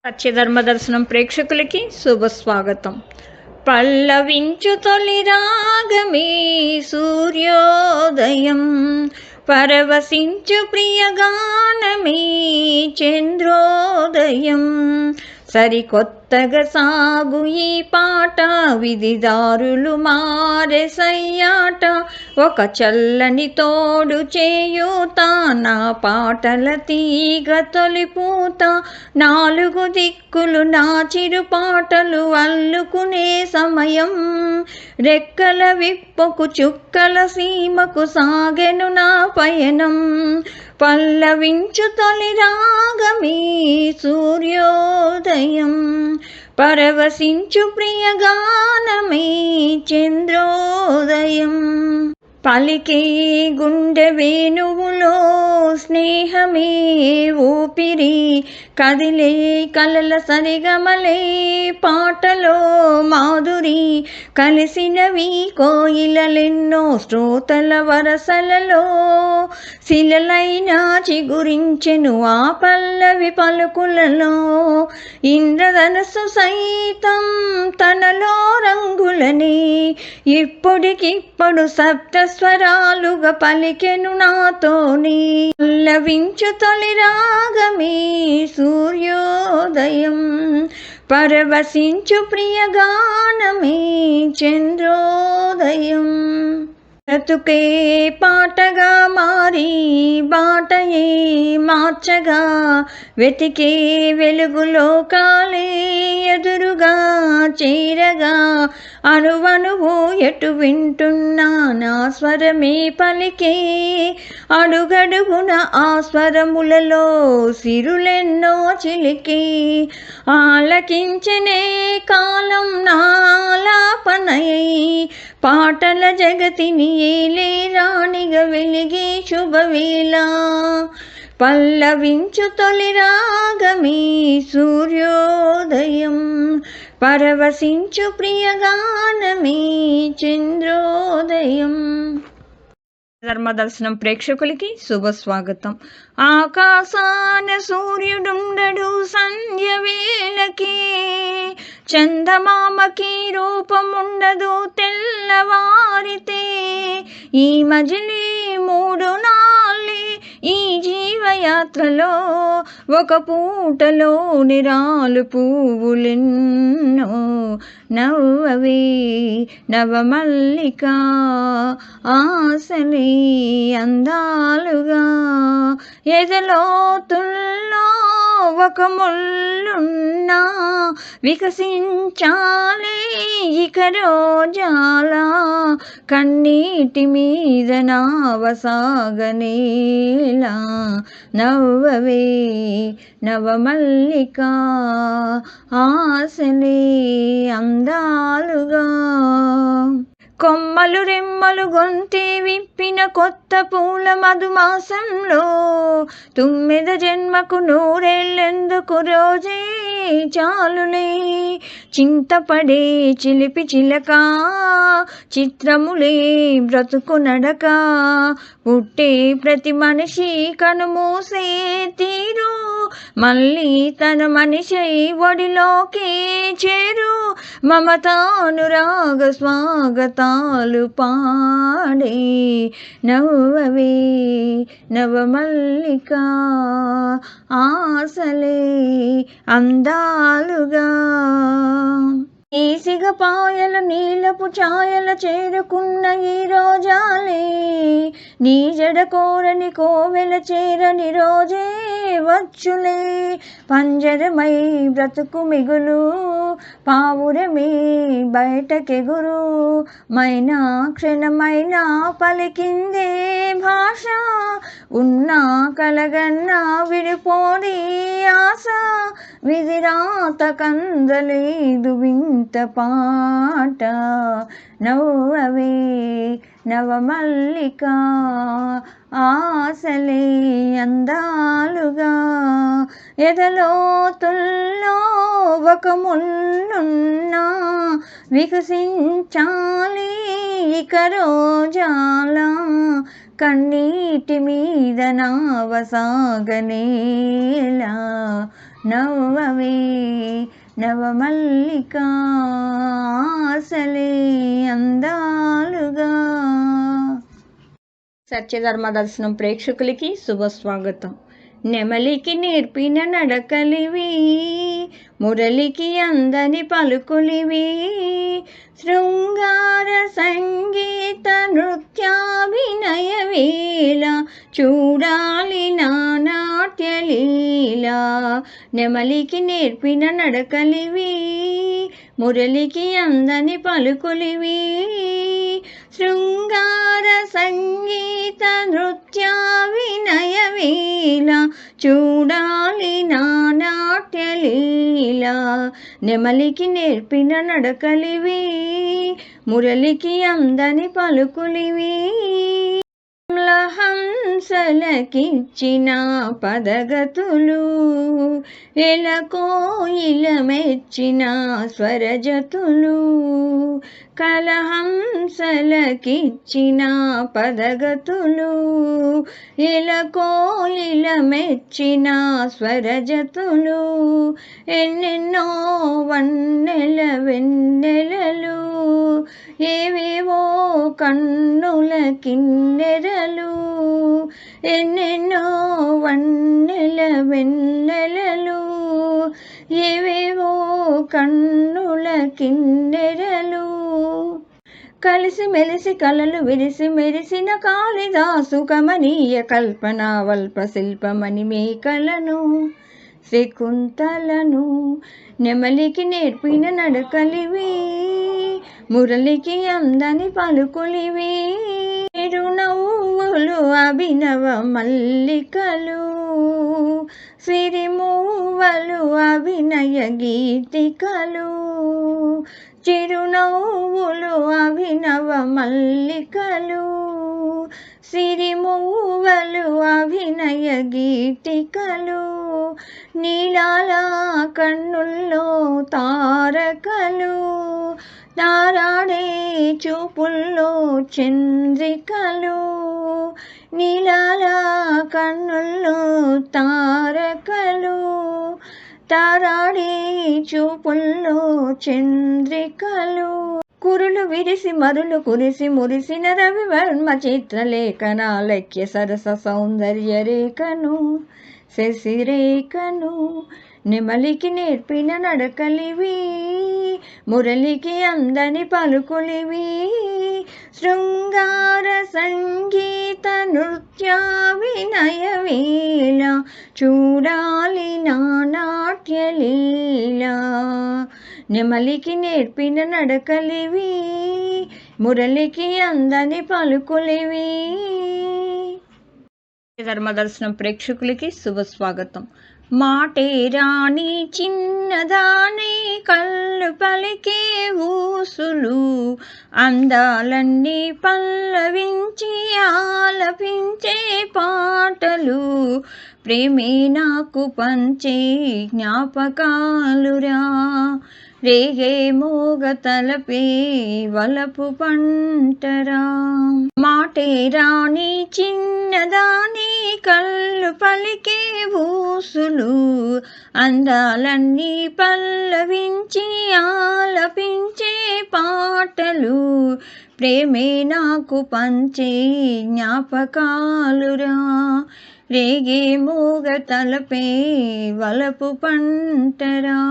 సత్యధర్మ దర్శనం ప్రేక్షకులకి శుభస్వాగతం. పల్లవించు తొలి రాగమే సూర్యోదయం, పరవశించు ప్రియగానమే చంద్రోదయం. సరికొత్తగా సాగు ఈ పాట, విధిదారులు మారే సయ్యాట, ఒక చల్లని తోడు చేయూత, నా పాటల తీగ తొలిపూత. నాలుగు దిక్కులు నా చిరు పాటలు అల్లుకునే సమయం, రెక్కల విప్పకు చుక్కల సీమకు సాగెను నా పయనం. పల్లవించు తొలి రాగమే సూర్యోదయం, పరవశించు ప్రియగానమే చంద్రోదయం. పలికే గుండె వేణువులో స్నేహమే ఊపిరి, కదిలే కలల సరిగమలే పాటలో మాధురి. కలిసినవి కోయిలెన్నో శ్రోతల వరసలలో, శిలలైనా చిగురించెను ఆ పల్లవి పలుకులలో. ఇంద్రధనస్సు సైతం తనలో రంగులని, ఇప్పటికిప్పుడు సప్తస్వరాలుగా పలికెను నాతోని. పల్లవించు తొలి రాగమే సూర్యోదయం, పరవశించు ప్రియగానమే చంద్రోదయం. బ్రతుకే పాటగా మారి బాటయే మార్చగా, వెతికే వెలుగులోకాలే ఎదురుగా చేరగా, అణువణువు ఎటు వింటున్నా నా స్వరమే పలికే, అడుగడుగున ఆ స్వరములలో సిరులెన్నో చిలికే. ఆలకించనే కాలం నాలాపనయై, పాటల జగతిని ఏలే రాణిగా వెలిగే శుభవేళ. పల్లవించు తొలి రాగమే సూర్యోదయం, పరవశించు ప్రియగానమే చంద్రోదయం. ధర్మదర్శనం ప్రేక్షకులకి శుభస్వాగతం. ఆకాశాన సూర్యుడుండడు సంధ్య వేళకి, చందమామకి రూపముండదు తెల్లవారితే. ఈ మజిలీ మూడు నాళ్ళే ఈ జీవయాత్రలో, ఒక పూటలో నిరాలు పువ్వులెన్నో. నవ్వవే నవమల్లిక, ఆశలే అందాలుగా, ఎదలోతుల్లో ఒక ముల్లున్నా, వికసించాలే ఇక రోజాలా. కన్నీటి మీద నావసాగనేలా, నవ్వవే నవమల్లిక, ఆశలే అందాలుగా. కొమ్మలు రెమ్మలు గొంతే విప్పిన కొత్త పూల మధుమాసంలో, తుమ్మెద జన్మకు నూరేళ్ళెందుకు రోజే చాలులే. చింతపడే చిలిపి చిలక, చిత్రములే బ్రతుకు నడక, పుట్టే ప్రతి మనిషి కనుమూసే తీరు, మళ్ళీ తన మనిషై ఒడిలోకి చేరు. మమతానురాగ స్వాగతాలు పాడే, నవ్వవే నవమల్లిక, ఆశలే అందాలుగా. ఈ సిగపాయల నీలపు ఛాయల చేరుకున్న ఈ రోజాలే, నీ జడ కోరని కోవెల చేరని రోజే వచ్చులే. పంజరమై బ్రతుకు మిగులు, పావురమే బయటకెగురు, మైనా క్షణమైనా పలికిందే భాష. ఉన్నా కలగన్నా విడిపోని ఆశ, విధిరాత కందలేదు వింత పాట. నవ్వవే నవమల్లిక, ఆశలే అందాలుగా, ఎదలోతుల్లో ఒక ముల్లున్నా, వికసించాలి ఇక రోజాలా. కన్నీటి మీద నావసాగనేలా నవ్వవే నవమల్లిక ఆశలే అందాలుగా. సత్యధర్మ దర్శనం ప్రేక్షకులకి శుభస్వాగతం. నెమలికి నేర్పిన నడకలివి, మురళికి అందని పలుకులివి, శృంగార సంగీత నృత్యాభినయ వేళ చూడాలి నా నాట్యలీల. నెమలికి నేర్పిన నడకలివి, మురళికి అందని పలుకులివి, శృంగార సంగీత నృత్యాభినయ వేళ చూడాలి నా నాట్యలీల. నెమలికి నేర్పిన నడకలివి, మురళికి అందని పలుకులివి, హంసలకిచ్చిన పదగతులు, ఎలకోయిల మెచ్చిన స్వరజతులు. కలహంసలకిచ్చిన పదగతులు, ఎలకోయిల మెచ్చిన స్వరజతులు. ఎన్నెన్నో వన్నెల వెన్నెలలు, ఏవేవో కన్నుల కిన్నెరలు. ఎన్నెన్నో వన్నెల వెన్నెలలు, ఏవేవో కన్నుల కిన్నెరలు. కలిసి మెలిసి కలలు విరిసి మెరిసిన కాళిదాసు కమనీయ కల్పన వల్ప శిల్పమణి మేకలను శకుంతలను. నెమలికి నేర్పిన నడకలివి, మురళికి అందని పలుకులివి, చిరునవ్వులు అభినవ మల్లికలు, సిరిమూవలు అభినయ గీతికలు. చిరునవ్వులు అభినవ మల్లికలు, సిరిమూవలు అభినయ గీతికలు. నీలాల కన్నుల్లో తారకలు, తారాడే చూపుల్లో చంద్రికలు. నీలాల కన్నుల్లో తారకలు, తారాడే చూపుల్లో చంద్రికలు. కురులు విరిసి మరులు కురిసి మురిసిన రవివర్మ చిత్రలేఖనాలక్య సరస సౌందర్య రేఖను శశిరేఖను. నెమలికి నేర్పిన నడకలివి, మురళికి అందని పలుకులివి, శృంగార సంగీత నృత్యాభినయ వేళ చూడాలి నా నాట్యలీల. నెమలికి నేర్పిన నడకలివి, మురళికి అందని పలుకులివి. ధర్మదర్శనం ప్రేక్షకులకి శుభస్వాగతం. మాటే రాణి చిన్నదాని కళ్ళు పలికే ఊసులు, అందాలన్నీ పల్లవించి ఆలపించే పాటలు, ప్రేమే నాకు పంచే జ్ఞాపకాలురా, రేగే మోగ తలపే వలపు పంటరా. మాటే రాణి చిన్నదాని కళ్ళు పలికే ఊసులు, అందాలన్నీ పల్లవించి ఆలపించే పాటలు, ప్రేమే నాకు పంచే జ్ఞాపకాలురా, రేగే మోగ తలపే వలపు పంటరా.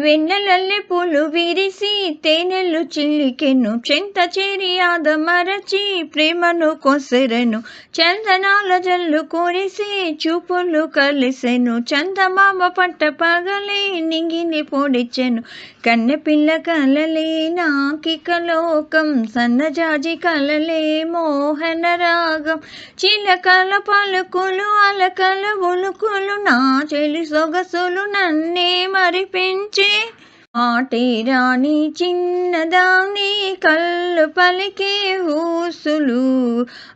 వెన్నెలల్లె పూలు విరిసి తేనెలు చిల్లికెను, చెంత చేరి ఆదమరచి ప్రేమను కొసెరెను, చందనాల జల్లు కురిసి చూపులు కలిసెను, చందమామ పట్ట పగలే నింగిని పొడిచెను, కన్నెపిల్ల కలలే నాకిక లోకం, సన్నజాజి కలలే మోహన రాగం, చిలకల పలుకులు అలకల ఉలుకులు, నా చెలి సొగసులు నన్నే మరిపించే. మాటే రాణి చిన్నదాని కళ్ళు పలికే ఊసులు,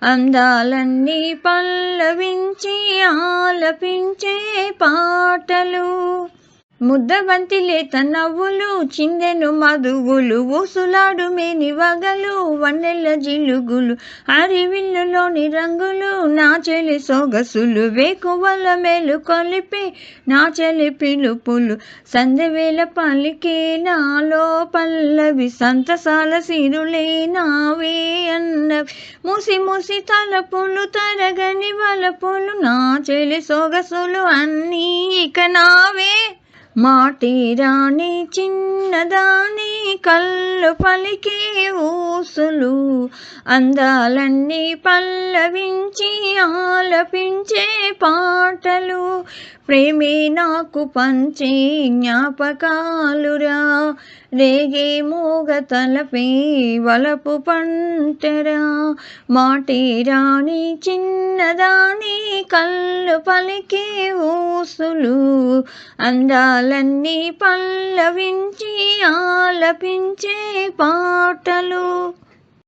అందాలన్నీ పల్లవించి ఆలపించే పాటలు, ముద్దబంతి లేత నవ్వులు చిందెను మధువులు ఊసులాడు మేని వగలు వన్నెల జిలుగులు అరివిల్లులోని రంగులు నా చెలి సొగసులు వేకువల మేలు కొలిపే నా చెలి పిలుపులు సందెవేళ పలికే నాలో పల్లవి సంతసాల సిరులే నావే అన్నవి మూసి మూసి తలపులు తరగని వలపులు నా చెలి సొగసులు అన్నీ ఇక నావే మాటి రాణి చిన్నదాని కళ్ళు పలికే ఊసులు అందాలన్నీ పల్లవించి ఆలపించే పాటలు ప్రేమే నాకు పంచే జ్ఞాపకాలురా రేగే మూగ తలపే వలపు పంటరా మాటి రాణి చిన్నదాని కళ్ళు పలికే ఊసులు అందాలన్నీ పల్లవించి ఆలపించే పాటలు.